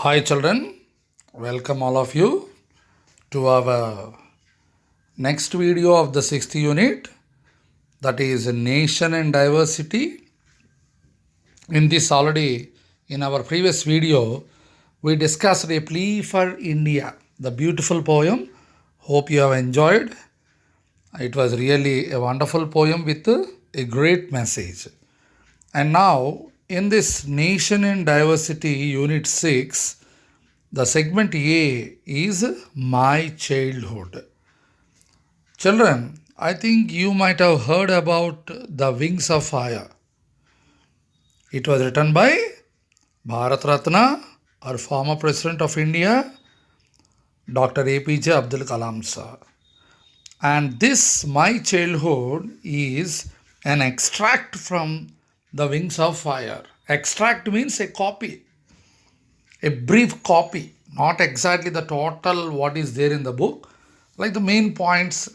Hi, children. Welcome all of you to our next video of the sixth unit, that is Nation and Diversity. In this, already in our previous video, we discussed a plea for India, the beautiful poem. Hope you have enjoyed. It was really a wonderful poem with a great message. And now, in this Nation and Diversity, Unit 6, the segment A is My Childhood. Children, I think you might have heard about The Wings of Fire. It was written by Bharat Ratna, our former President of India, Dr. APJ Abdul Kalam sir. And this My Childhood is an extract from The Wings of Fire. Extract means a copy, a brief copy, not exactly the total what is there in the book, like the main points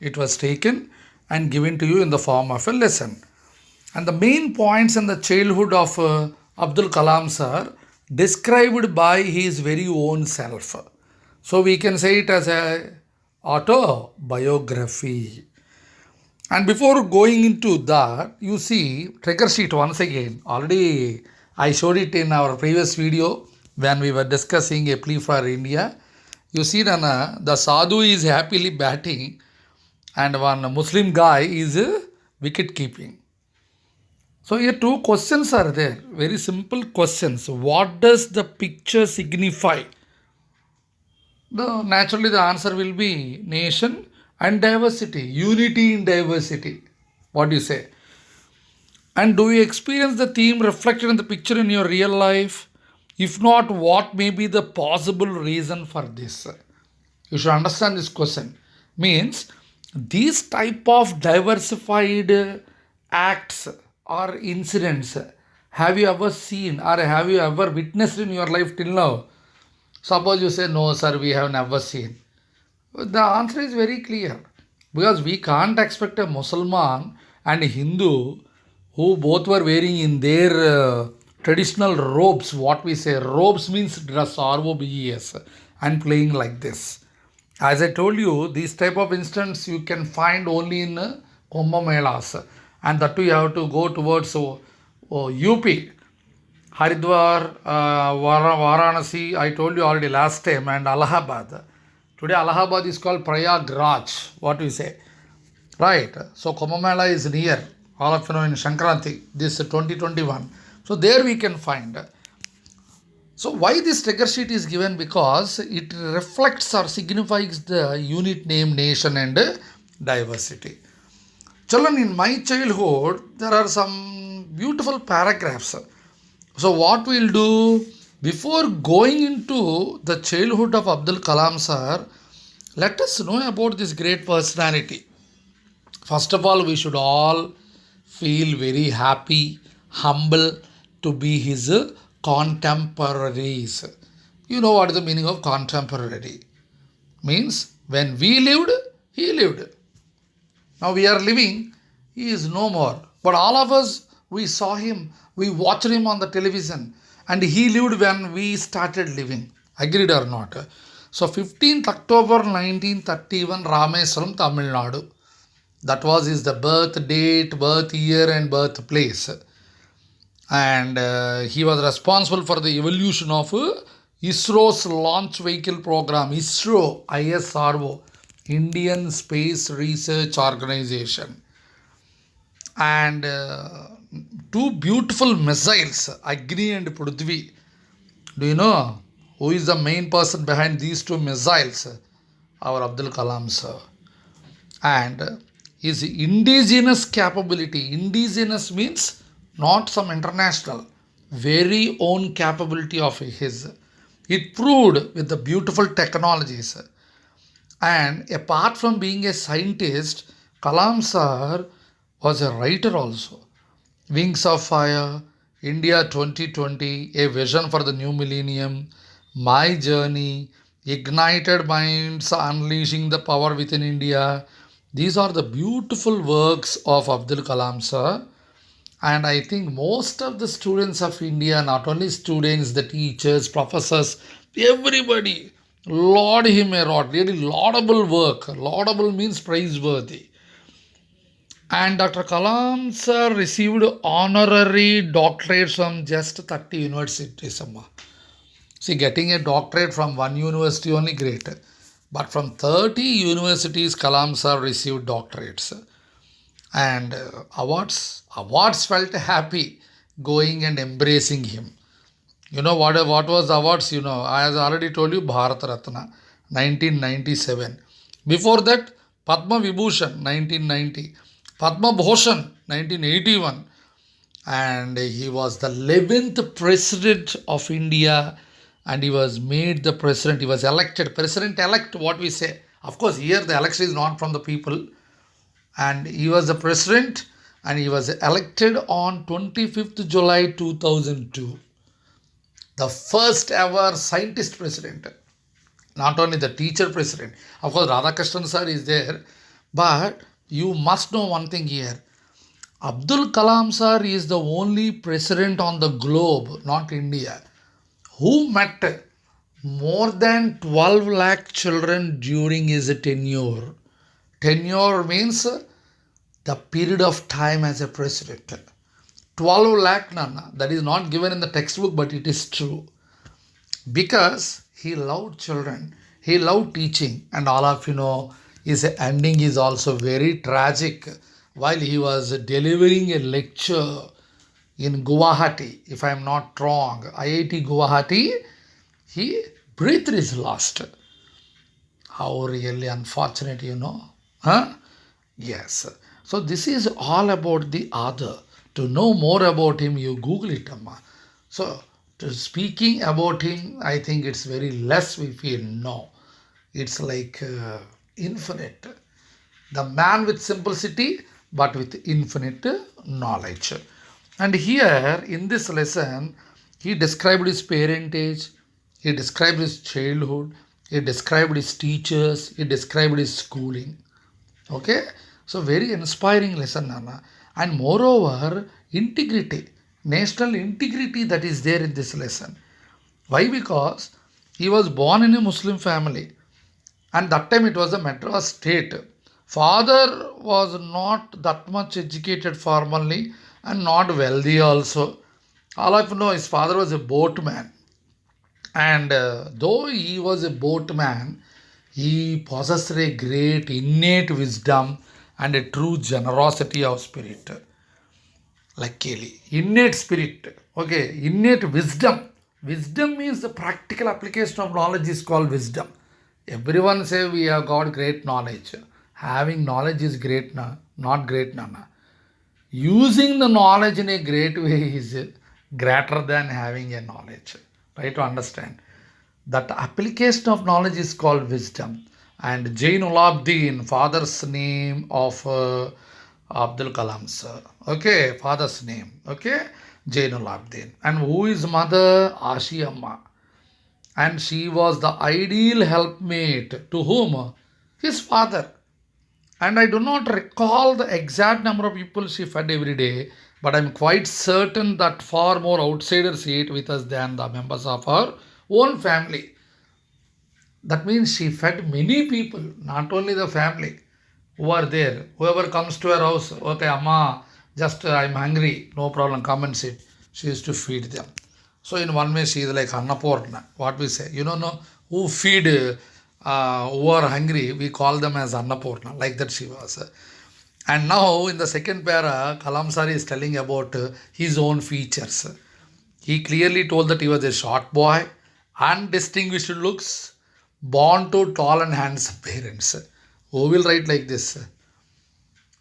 it was taken and given to you in the form of a lesson. And the main points in the childhood of Abdul Kalam sir described by his very own self. So we can say it as a autobiography. And before going into that, you see trigger sheet once again. Already I showed it in our previous video when we were discussing a plea for India. You see, Nana, the sadhu is happily batting and one Muslim guy is wicket keeping. So here two questions are there, very simple questions. What does the picture signify? Naturally the answer will be nation and diversity, unity in diversity. What do you say? And do you experience the theme reflected in the picture in your real life? If not, what may be the possible reason for this? You should understand this question. Means these type of diversified acts or incidents, have you ever seen or have you ever witnessed in your life till now? Suppose you say, no, sir, we have never seen. The answer is very clear. Because we can't expect a Muslim and a Hindu who both were wearing in their traditional robes, what we say, robes means dress, R-O-B-E-S, and playing like this. As I told you, these type of instances you can find only in Kumbh Melas. And that too you have to go towards UP. Haridwar, Varanasi, I told you already last time, and Allahabad. Today Allahabad is called Prayagraj, what we say. Right, so Kumbh Mela is near, all of you know in Shankranti, this 2021. So there we can find. So why this trigger sheet is given? Because it reflects or signifies the unit name, nation and diversity. Children, in my childhood, there are some beautiful paragraphs. So what we'll do, before going into the childhood of Abdul Kalam sir, let us know about this great personality. First of all, we should all feel very happy, humble to be his contemporaries. You know what is the meaning of contemporary? Means when we lived, he lived. Now we are living, he is no more. But all of us, we saw him, we watched him on the television, and he lived when we started living. Agreed or not? So 15th October 1931, Rameswaram, Tamil Nadu. That was his the birth date, birth year and birthplace. And he was responsible for the evolution of ISRO's launch vehicle program, ISRO, Indian Space Research Organization. And two beautiful missiles, Agni and Prithvi. Do you know who is the main person behind these two missiles? Our Abdul Kalam sir. And his indigenous capability, indigenous means not some international, very own capability of his. It proved with the beautiful technologies. And apart from being a scientist, Kalam sir was a writer also. Wings of Fire, India 2020, A Vision for the New Millennium, My Journey, Ignited Minds, Unleashing the Power Within India. These are the beautiful works of Abdul Kalam sir. And I think most of the students of India, not only students, the teachers, professors, everybody laud him a lot. Really laudable work. Laudable means praiseworthy. And Dr. Kalam sir received honorary doctorates from just 30 universities. Amma. See, getting a doctorate from one university only great. But from 30 universities, Kalam sir received doctorates. And awards felt happy going and embracing him. What was the awards? I has already told you, Bharat Ratna 1997. Before that, Padma Vibhushan 1990, Padma Bhushan 1981, and he was the 11th president of India, and he was made the president. He was elected president elect, what we say. Of course, here the election is not from the people, and he was the president, and he was elected on 25th July 2002. The first ever scientist president, not only the teacher president. Of course, Radhakrishnan sir is there, but you must know one thing here. Abdul Kalam sir is the only president on the globe, not India, who met more than 12 lakh children during his tenure. Tenure means the period of time as a president. 12 lakh, Nana. That is not given in the textbook, but it is true. Because he loved children, he loved teaching, and all of his ending is also very tragic. While he was delivering a lecture in Guwahati, if I am not wrong, IIT Guwahati, he breathed his last. How really unfortunate, Huh? Yes. So this is all about the author. To know more about him, you Google it, Amma. So, to speaking about him, I think it's very less we feel. No, it's like infinite. The man with simplicity, but with infinite knowledge. And here, in this lesson, he described his parentage, he described his childhood, he described his teachers, he described his schooling. Okay? So, very inspiring lesson, Nana. And moreover, integrity, national integrity that is there in this lesson. Why? Because he was born in a Muslim family, and that time it was a Madras state. Father was not that much educated formally and not wealthy also. All of you know, his father was a boatman, and though he was a boatman, he possessed a great innate wisdom and a true generosity of spirit. Luckily, innate spirit, okay, innate wisdom. Wisdom means the practical application of knowledge is called wisdom. Everyone say we have got great knowledge. Having knowledge is great, not great, Nana. Using the knowledge in a great way is greater than having a knowledge. Try to understand. That application of knowledge is called wisdom. And Jainulabdin, father's name of Abdul Kalam sir. Okay, father's name. Okay, Jainulabdin. And who is mother? Ashi Amma. And she was the ideal helpmate to whom? His father. And I do not recall the exact number of people she fed every day, but I'm quite certain that far more outsiders ate with us than the members of her own family. That means she fed many people, not only the family who are there. Whoever comes to her house, okay, Amma, just I'm hungry, no problem, come and sit. She used to feed them. So in one way, she is like Annapurna. What we say, no, who feed, who are hungry, we call them as Annapurna. Like that she was. And now in the second para, Kalam sir is telling about his own features. He clearly told that he was a short boy, undistinguished looks, born to tall and handsome parents. Who will write like this?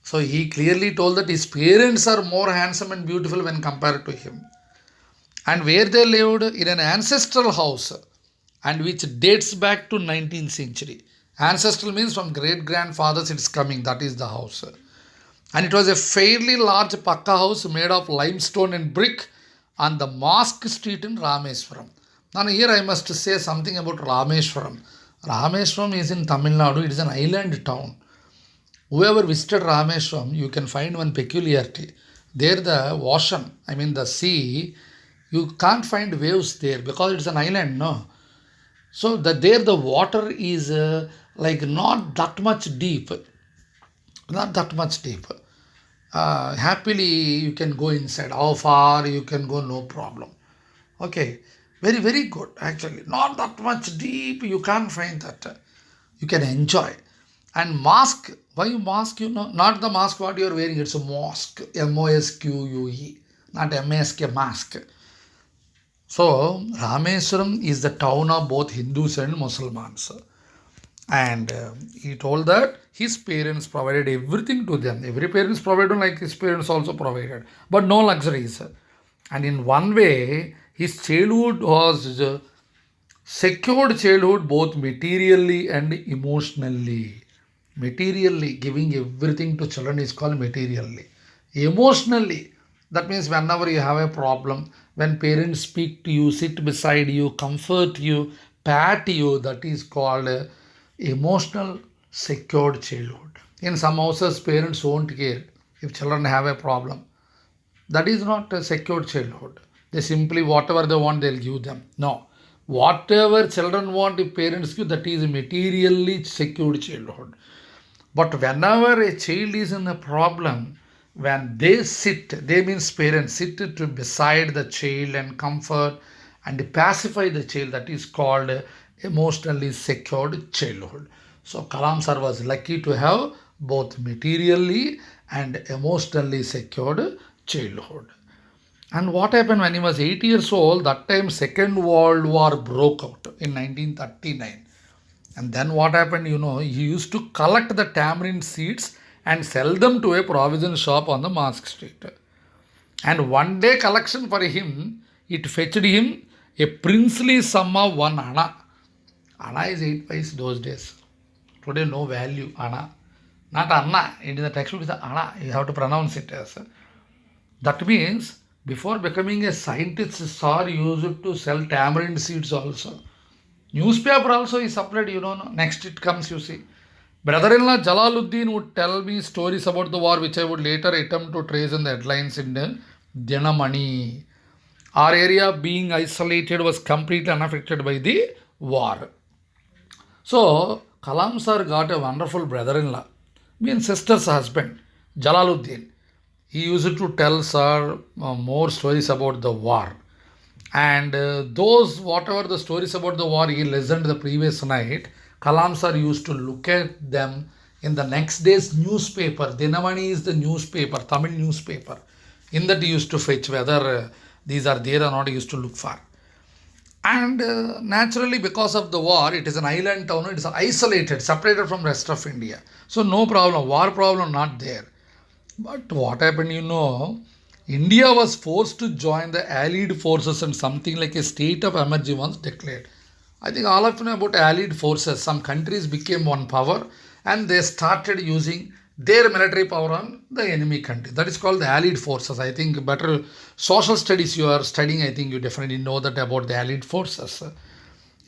So he clearly told that his parents are more handsome and beautiful when compared to him. And where they lived in an ancestral house, and which dates back to 19th century. Ancestral means from great grandfathers it's coming, that is the house. And it was a fairly large Pakka house made of limestone and brick on the Mosque Street in Rameswaram. Now here I must say something about Rameswaram. Rameswaram is in Tamil Nadu, it is an island town. Whoever visited Rameswaram, you can find one peculiarity. There the ocean, I mean the sea, you can't find waves there because it's an island, no. So there the water is like not that much deep, not that much deep. Happily you can go inside. How far you can go, no problem. Okay, very very good actually. Not that much deep. You can't find that. You can enjoy. And mask. Why mask? You know, not the mask what you are wearing. It's a mosque. MOSQUE, not MASK mask. So Rameswaram is the town of both Hindus and Muslims. And he told that his parents provided everything to them. Every parents provided like his parents also provided, but no luxuries. And in one way, his childhood was secured childhood both materially and emotionally. Materially, giving everything to children is called materially. Emotionally, that means whenever you have a problem, when parents speak to you, sit beside you, comfort you, pat you, that is called emotional secured childhood. In some houses, parents won't care if children have a problem. That is not a secured childhood. They simply whatever they want, they'll give them. No. Whatever children want, if parents give, that is materially secured childhood. But whenever a child is in a problem, when they sit, they means parents sit to beside the child and comfort and pacify the child. That is called emotionally secured childhood. So Kalam sir was lucky to have both materially and emotionally secured childhood. And what happened when he was 8 years old? That time Second World War broke out in 1939. And then what happened, he used to collect the tamarind seeds and sell them to a provision shop on the Mosque Street. And one day collection for him, it fetched him a princely sum of 1 anna. Anna is 8 paise those days. Today no value, anna. Not anna. In the textbook is anna. You have to pronounce it as. That means before becoming a scientist, Sir used to sell tamarind seeds also. Newspaper also is supplied, Next it comes, you see. Brother-in-law Jalaluddin would tell me stories about the war, which I would later attempt to trace in the headlines in the Dinamani. Our area being isolated was completely unaffected by the war. So, Kalam sir got a wonderful brother-in-law, means sister's husband, Jalaluddin. He used to tell sir more stories about the war. And those, whatever the stories about the war he listened the previous night, Kalam sir used to look at them in the next day's newspaper. Dinamani is the newspaper, Tamil newspaper. In that he used to fetch whether these are there or not, he used to look for. And naturally, because of the war, it is an island town, it is isolated, separated from rest of India. So no problem, war problem not there. But what happened, India was forced to join the Allied forces and something like a state of emergency was declared. I think all of you know about Allied forces. Some countries became one power and they started using their military power on the enemy country. That is called the Allied forces. I think better social studies you are studying, I think you definitely know that about the Allied forces.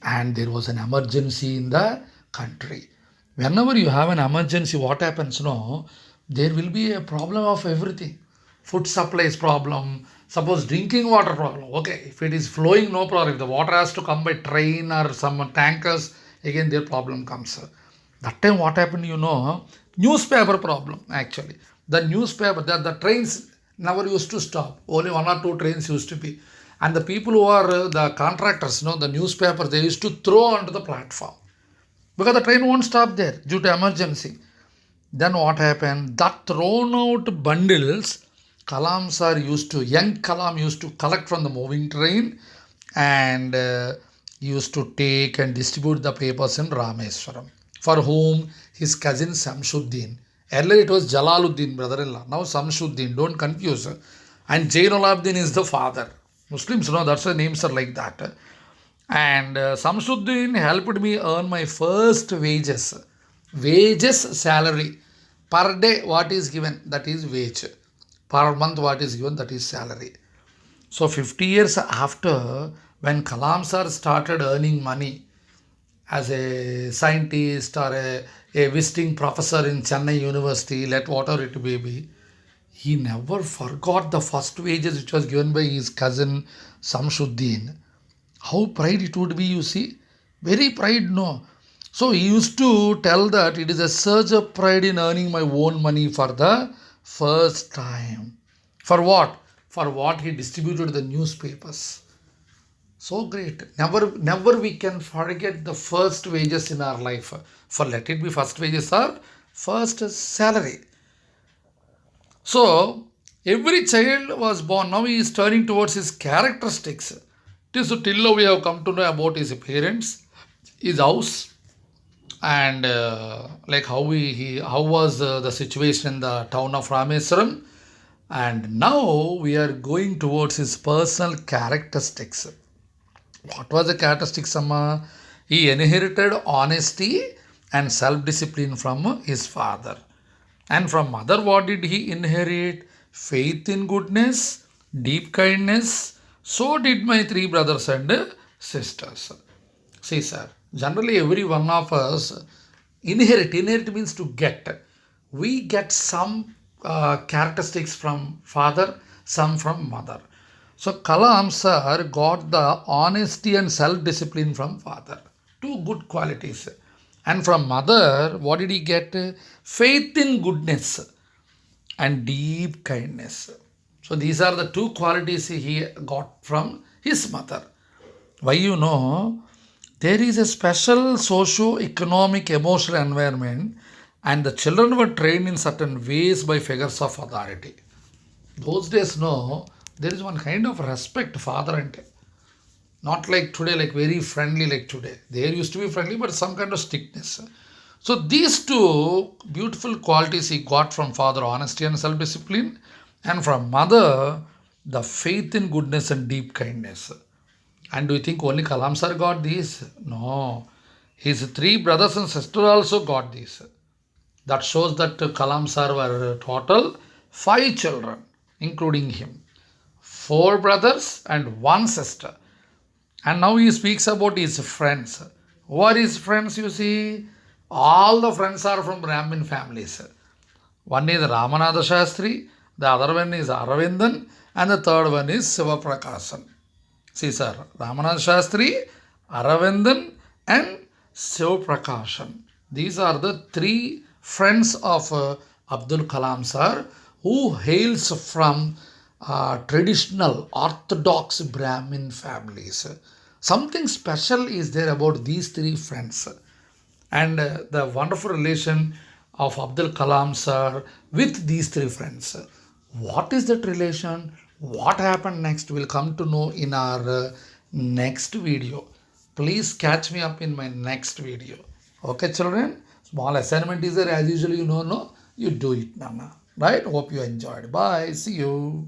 And there was an emergency in the country. Whenever you have an emergency, what happens? No, there will be a problem of everything. Food supplies problem, suppose drinking water problem. Okay, if it is flowing, no problem. If the water has to come by train or some tankers, again their problem comes. That time what happened, newspaper problem actually. The newspaper, the trains never used to stop. Only 1 or 2 trains used to be. And the people who are the contractors, the newspapers, they used to throw onto the platform. Because the train won't stop there due to emergency. Then what happened? That thrown out bundles, young Kalam used to collect from the moving train and used to take and distribute the papers in Rameswaram. For whom? His cousin Samshuddin. Earlier it was Jalaluddin, brother-in-law. Now Samshuddin, don't confuse. And Jainulabdin is the father. Muslims know that's why names are like that. And Samshuddin helped me earn my first wages. Wages, salary. Per day, what is given? That is wage. Per month, what is given? That is salary. So 50 years after, when Kalam sir started earning money as a scientist or a visiting professor in Chennai University, let whatever it may be, He never forgot the first wages which was given by his cousin Samshuddin. How pride it would be, you see? Very pride, no. So he used to tell that it is a surge of pride in earning my own money for the first time. For what? For what he distributed the newspapers. So great. Never we can forget the first wages in our life. For let it be first wages or first salary. So every child was born. Now he is turning towards his characteristics. Till now we have come to know about his parents, his house, and like how was the situation in the town of Rameswaram. And now we are going towards his personal characteristics. What was the characteristics, Amma? He inherited honesty and self-discipline from his father. And from mother, what did he inherit? Faith in goodness, deep kindness. So did my three brothers and sisters. See, sir, generally every one of us inherit. Inherit means to get. We get some characteristics from father, some from mother. So Kalam sir got the honesty and self-discipline from father. Two good qualities. And from mother, what did he get? Faith in goodness and deep kindness. So these are the two qualities he got from his mother. Why, you know, there is a special socio-economic emotional environment, and the children were trained in certain ways by figures of authority. Those days, no, there is one kind of respect, father and not like today, like very friendly like today. There used to be friendly, but some kind of strictness. So these two beautiful qualities he got from father, honesty and self-discipline, and from mother, the faith in goodness and deep kindness. And do you think only Kalam sir got these? No. His three brothers and sister also got these. That shows that Kalam sir were total five children, including him. Four brothers and one sister. And now he speaks about his friends. Who are his friends, you see? All the friends are from Brahmin families. One is Ramanatha Shastri, the other one is Aravindan, and the third one is Siva Prakasan. See, sir, Ramanatha Shastri, Aravindan, and Siva Prakashan. These are the three friends of Abdul Kalam sir, who hails from traditional orthodox Brahmin families. Something special is there about these three friends, and the wonderful relation of Abdul Kalam sir with these three friends. What is that relation? What happened next? We'll come to know in our next video. Please catch me up in my next video. Okay, children? Small assignment is there as usual, you know, no? You do it, Nana. Right? Hope you enjoyed. Bye. See you.